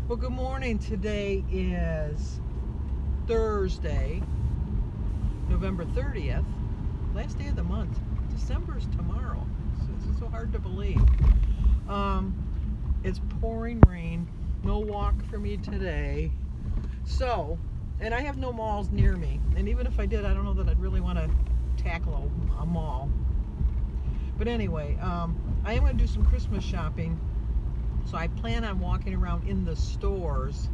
Well, good morning. Today is Thursday, November 30th, last day of the month. December's tomorrow. It's so hard to believe. It's pouring rain. No walk for me today. So, and I have no malls near me. And even if I did, I don't know that I'd really want to tackle a mall. But anyway, I am going to do some Christmas shopping. So I plan on walking around in the stores.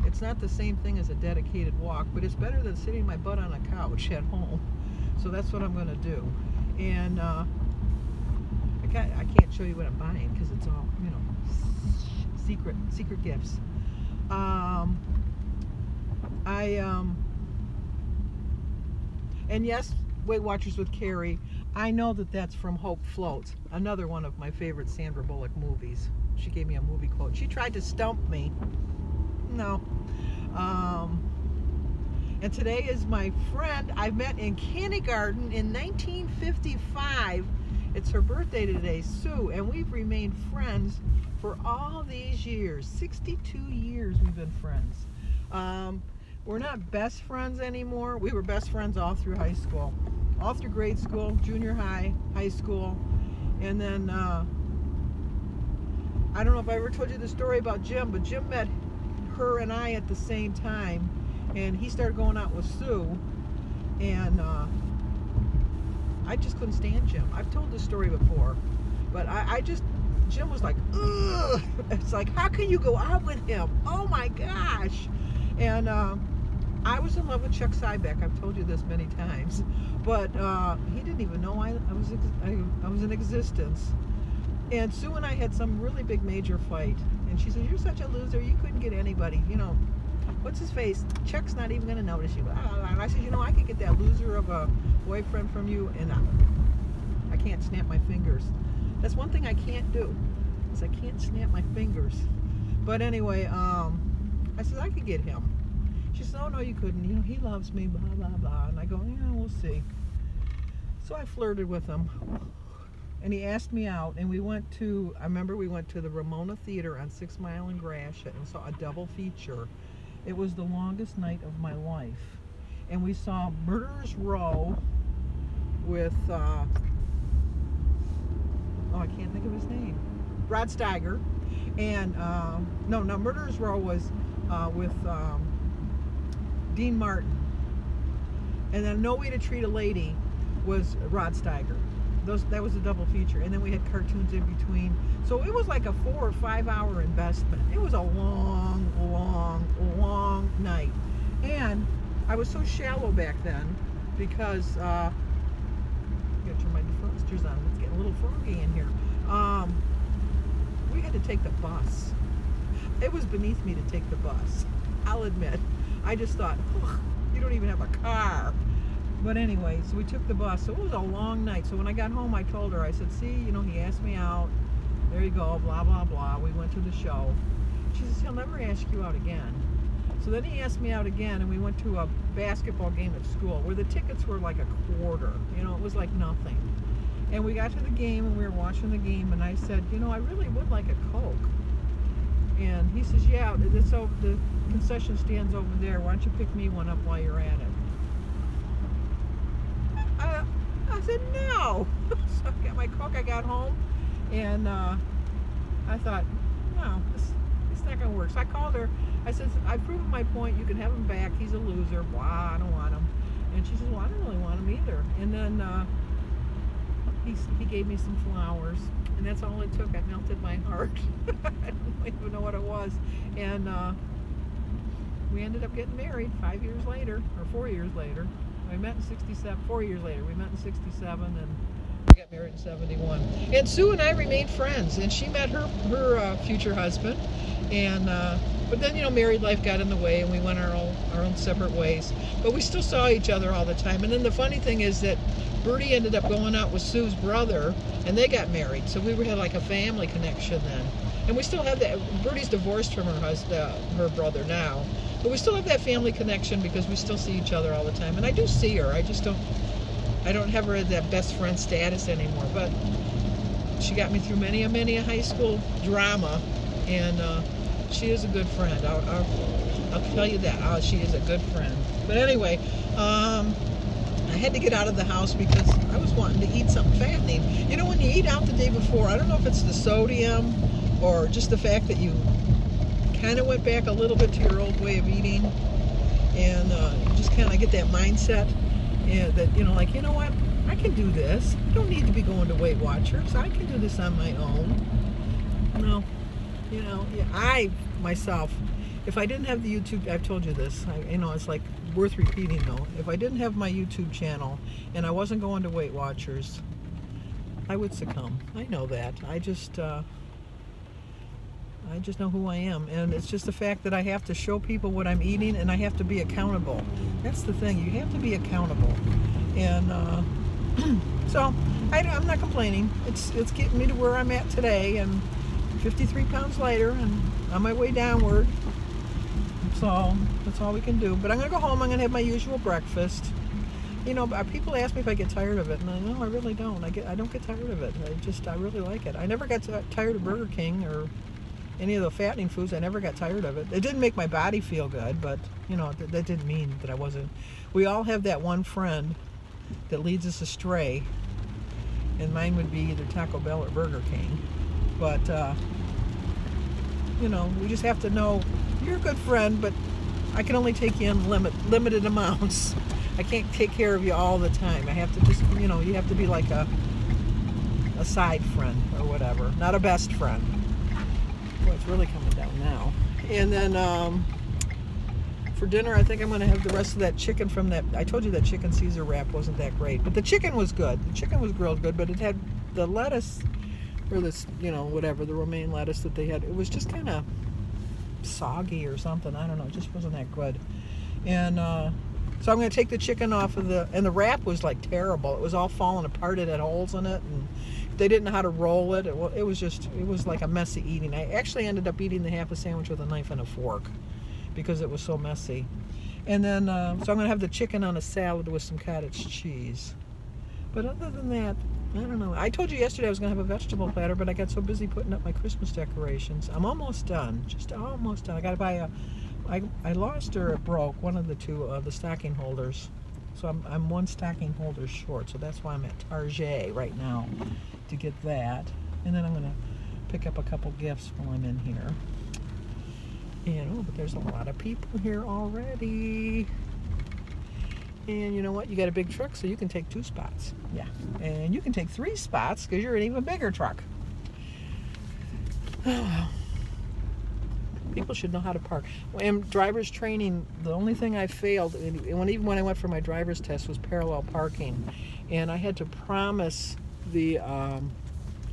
It's not the same thing as a dedicated walk, but it's better than sitting my butt on a couch at home. So that's what I'm going to do. And I can't show you what I'm buying because it's all, you know, secret gifts. And yes, Weight Watchers with Carrie. I know that that's from Hope Floats, another one of my favorite Sandra Bullock movies. She gave me a movie quote. She tried to stump me. No. And today is my friend I met in kindergarten in 1955. It's her birthday today, Sue, and we've remained friends for all these years. 62 years we've been friends. We're not best friends anymore. We were best friends all through high school. All through grade school, junior high, high school, and then I don't know if I ever told you the story about Jim, but Jim met her and I at the same time, and he started going out with Sue, and I just couldn't stand Jim. I've told this story before, but Jim was like, ugh. It's like, how can you go out with him? Oh my gosh. And I was in love with Chuck Cybeck. I've told you this many times, but he didn't even know I was in existence. And Sue and I had some really big major fight, and she said, "You're such a loser. You couldn't get anybody. You know, what's his face? Chuck's not even going to notice you." And I said, "You know, I could get that loser of a boyfriend from you, and I can't snap my fingers. That's one thing I can't do. Is I can't snap my fingers." But anyway, I said I could get him. She said, "Oh no, you couldn't. You know, he loves me, blah blah blah." And I go, "Yeah, we'll see." So I flirted with him, and he asked me out, and I remember we went to the Ramona Theater on 6 Mile and Gratiot and saw a double feature. It was the longest night of my life. And we saw Murderers Row with I can't think of his name, Rod Steiger. And no, Murderers Row was with Dean Martin, and then No Way to Treat a Lady was Rod Steiger. That was a double feature, and then we had cartoons in between. So it was like a 4 or 5 hour investment. It was a long night, and I was so shallow back then because I gotta turn my defrosters on. It's getting a little froggy in here. We had to take the bus. It was beneath me to take the bus, I'll admit. I just thought, you don't even have a car. But anyway, so we took the bus. So it was a long night. So when I got home, I told her, I said, "See, you know, he asked me out. There you go, blah, blah, blah." We went to the show. She says, "He'll never ask you out again." So then he asked me out again, and we went to a basketball game at school where the tickets were like a quarter. You know, it was like nothing. And we got to the game, and we were watching the game, and I said, "You know, I really would like a Coke." And he says, "Yeah, so the concession stand's over there. Why don't you pick me one up while you're at it?" I said, "No." So I got my Coke, I got home, and I thought, no, it's not going to work. So I called her. I said, "I've proven my point. You can have him back. He's a loser. Blah, I don't want him." And she says, "Well, I don't really want him either." And then he gave me some flowers, and that's all it took. I melted my heart. I don't even know what it was. And we ended up getting married 5 years later, or 4 years later. We met in 67, 4 years later. We met in 67, and we got married in 71. And Sue and I remained friends, and she met her future husband. And but then, you know, married life got in the way, and we went our own separate ways. But we still saw each other all the time. And then the funny thing is that Bertie ended up going out with Sue's brother, and they got married. So we had like a family connection then. And we still have that. Bertie's divorced from her brother now. But we still have that family connection because we still see each other all the time. And I do see her. I don't have her at that best friend status anymore. But she got me through many a high school drama, and She is a good friend. I'll tell you that. She is a good friend. But anyway, I had to get out of the house because I was wanting to eat something fattening. You know, when you eat out the day before, I don't know if it's the sodium or just the fact that you kind of went back a little bit to your old way of eating, and you just kind of get that mindset, and that, you know, like, you know what, I can do this. I don't need to be going to Weight Watchers. I can do this on my own. No, you know, yeah, I myself, if I didn't have the YouTube, I've told you this, you know, it's like worth repeating though. If I didn't have my YouTube channel and I wasn't going to Weight Watchers, I would succumb. I know that. I just know who I am, and it's just the fact that I have to show people what I'm eating, and I have to be accountable. That's the thing. You have to be accountable, and so I'm not complaining. It's getting me to where I'm at today, and 53 pounds lighter, and on my way downward. So that's all we can do. But I'm gonna go home. I'm gonna have my usual breakfast. You know, people ask me if I get tired of it, and I know I really don't. I don't get tired of it. I really like it. I never got tired of Burger King or any of the fattening foods. I never got tired of it. It didn't make my body feel good, but you know, that didn't mean that I wasn't. We all have that one friend that leads us astray, and mine would be either Taco Bell or Burger King. But you know, we just have to know you're a good friend, but I can only take you in limited amounts. I can't take care of you all the time. I have to just, you know, you have to be like a side friend or whatever, not a best friend. Boy, it's really coming down now. And then for dinner, I think I'm going to have the rest of that chicken from that. I told you that chicken Caesar wrap wasn't that great, but the chicken was good. The chicken was grilled good, but it had the lettuce, or this, you know, whatever, the romaine lettuce that they had. It was just kind of soggy or something. I don't know. It just wasn't that good. And so I'm going to take the chicken off of and the wrap was like terrible. It was all falling apart. It had holes in it, and they didn't know how to roll it. It was like a messy eating. I actually ended up eating the half a sandwich with a knife and a fork because it was so messy. And then, so I'm going to have the chicken on a salad with some cottage cheese. But other than that, I don't know. I told you yesterday I was going to have a vegetable platter, but I got so busy putting up my Christmas decorations. I'm almost done. Just almost done. I got to buy I lost or it broke, one of the two, the stocking holders. So I'm one stocking holder short, so that's why I'm at Target right now to get that. And then I'm going to pick up a couple gifts while I'm in here. And, oh, but there's a lot of people here already. And you know what? You got a big truck, so you can take 2 spots. Yeah. And you can take 3 spots because you're an even bigger truck. People should know how to park. In driver's training, the only thing I failed, even when I went for my driver's test, was parallel parking. And I had to promise the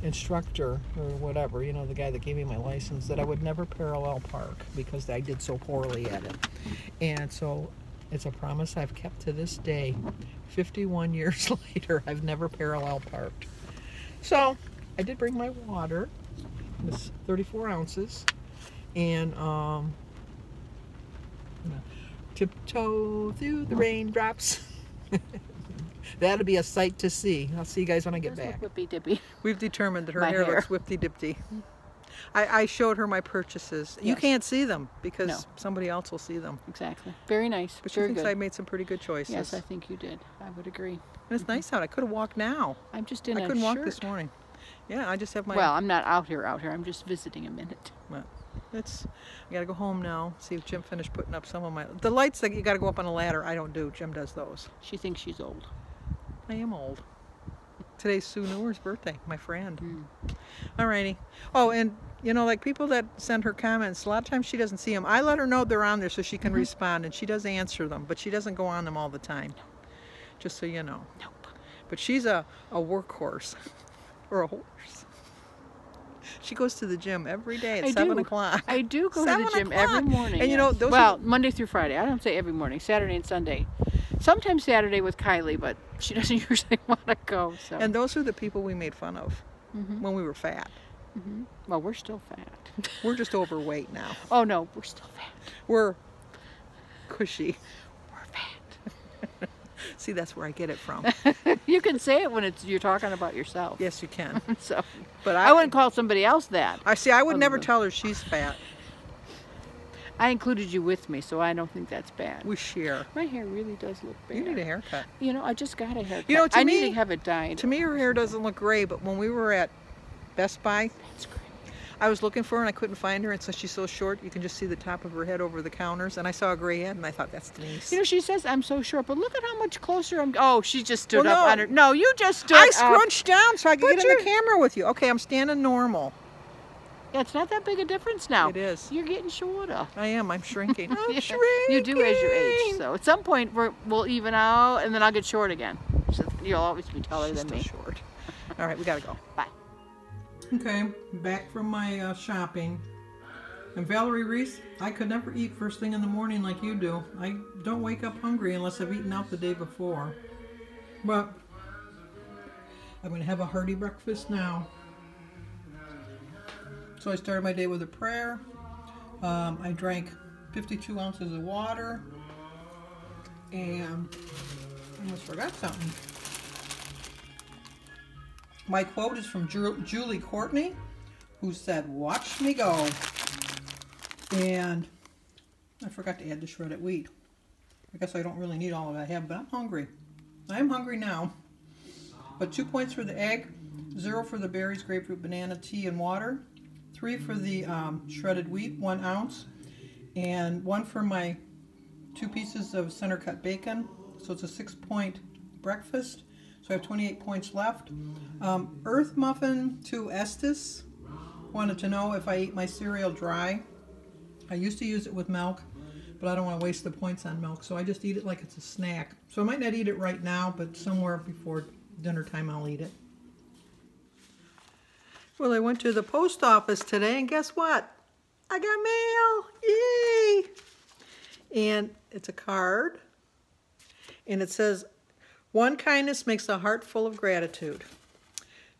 instructor or whatever, you know, the guy that gave me my license, that I would never parallel park because I did so poorly at it. And so it's a promise I've kept to this day. 51 years later, I've never parallel parked. So I did bring my water. It's 34 ounces. And tiptoe through the raindrops. That'll be a sight to see. I'll see you guys when I get back. Whippy dippy. We've determined that her hair looks whippy dippy. I showed her my purchases. Yes. You can't see them because somebody else will see them. Exactly. Very nice. But she thinks I made some pretty good choices. Yes, I think you did. I would agree. And it's nice out. I could have walked now. I'm just in a shirt. I couldn't walk this morning. Yeah, I just have my... Well, I'm not out here. I'm just visiting a minute. Well, I gotta go home now, see if Jim finished putting up some of my... The lights that you gotta go up on a ladder, I don't do. Jim does those. She thinks she's old. I am old. Today's Sue Newer's birthday, my friend. Alrighty. Oh, and you know, like people that send her comments, a lot of times she doesn't see them. I let her know they're on there so she can respond, and she does answer them, but she doesn't go on them all the time. Just so you know. Nope. But she's a workhorse. Or a horse. She goes to the gym every day at 7 o'clock. I do go to the gym every morning. And you know, those Monday through Friday. I don't say every morning. Saturday and Sunday. Sometimes Saturday with Kylie, but she doesn't usually want to go. So. And those are the people we made fun of when we were fat. Well, we're still fat. We're just overweight now. Oh no, we're still fat. We're cushy. We're fat. See, that's where I get it from. You can say it when you're talking about yourself. Yes, you can. So, but I wouldn't call somebody else that. I would never tell her she's fat. I included you with me, so I don't think that's bad. We share. My hair really does look bad. You need a haircut. You know, I just got a haircut. You know, I need to have it dyed. To me, her hair doesn't look gray, but when we were at Best Buy, That's great. I was looking for her and I couldn't find her, and since she's so short, you can just see the top of her head over the counters, and I saw a gray head, and I thought, that's Denise. You know, she says I'm so short, but look at how much closer I'm... Oh, she just stood Well, up no. on her... No, you just stood I up. scrunched down so I could But get in the camera with you. Okay, I'm standing normal. Yeah, it's not that big a difference now. It is. You're getting shorter. I am. I'm shrinking. I'm Yeah, shrinking. you do as you age. So at some point we'll even out, and then I'll get short again. So you'll always be taller She's than still me. short. All right, we gotta go. Bye. Okay, back from my shopping. And Valerie Reese, I could never eat first thing in the morning like you do. I don't wake up hungry unless I've eaten out the day before. But I'm going to have a hearty breakfast now. So I started my day with a prayer. I drank 52 ounces of water. And I almost forgot something. My quote is from Julie Courtney, who said, "Watch me go." And I forgot to add the shredded wheat. I guess I don't really need all of that I have, but I'm hungry. I am hungry now. But 2 points for the egg, 0 for the berries, grapefruit, banana, tea, and water, 3 for the shredded wheat, 1 ounce, and 1 for my 2 pieces of center cut bacon. So it's a 6-point breakfast. So I have 28 points left. Earth muffin to Estes wanted to know if I eat my cereal dry. I used to use it with milk, but I don't want to waste the points on milk, so I just eat it like it's a snack. So I might not eat it right now, but somewhere before dinner time I'll eat it. Well, I went to the post office today, and guess what? I got mail! Yay! And it's a card, and it says, "One kindness makes a heart full of gratitude.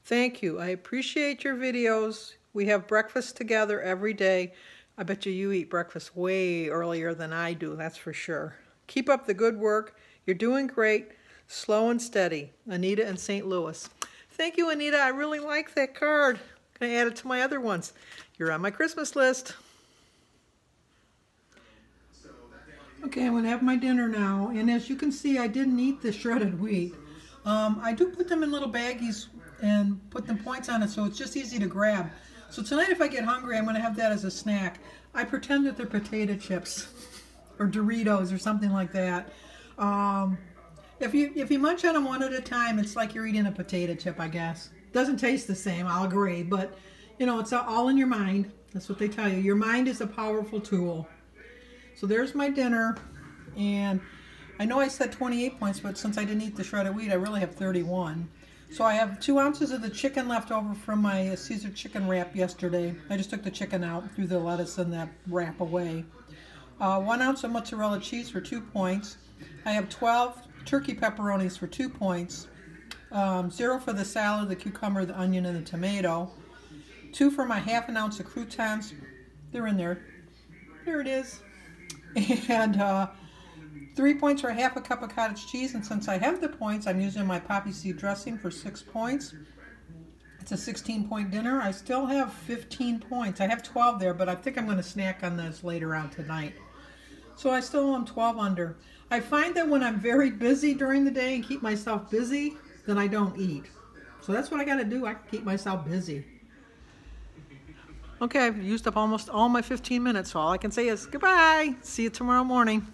Thank you. I appreciate your videos. We have breakfast together every day. I bet you eat breakfast way earlier than I do, that's for sure. Keep up the good work. You're doing great. Slow and steady. Anita in St. Louis." Thank you, Anita. I really like that card. I'm going to add it to my other ones. You're on my Christmas list. Okay, I'm going to have my dinner now. And as you can see, I didn't eat the shredded wheat. I do put them in little baggies and put them points on it, so it's just easy to grab. So tonight, if I get hungry, I'm going to have that as a snack. I pretend that they're potato chips or Doritos or something like that. If you munch on them one at a time, it's like you're eating a potato chip, I guess. Doesn't taste the same, I'll agree, but you know, it's all in your mind. That's what they tell you. Your mind is a powerful tool. So there's my dinner, and I know I said 28 points, but since I didn't eat the shredded wheat, I really have 31. So I have 2 ounces of the chicken left over from my Caesar chicken wrap yesterday. I just took the chicken out, threw the lettuce and that wrap away. 1 ounce of mozzarella cheese for 2 points. I have 12 turkey pepperonis for 2 points. 0 for the salad, the cucumber, the onion, and the tomato. 2 for my ½ ounce of croutons. They're in there. There it is. And 3 points for ½ cup of cottage cheese, and since I have the points, I'm using my poppy seed dressing for 6 points. It's a 16-point dinner. I still have 15 points. I have 12 there, but I think I'm going to snack on this later on tonight. So I still am 12 under. I find that when I'm very busy during the day and keep myself busy, then I don't eat. So that's what I got to do. I can keep myself busy. Okay, I've used up almost all my 15 minutes, so all I can say is goodbye. See you tomorrow morning.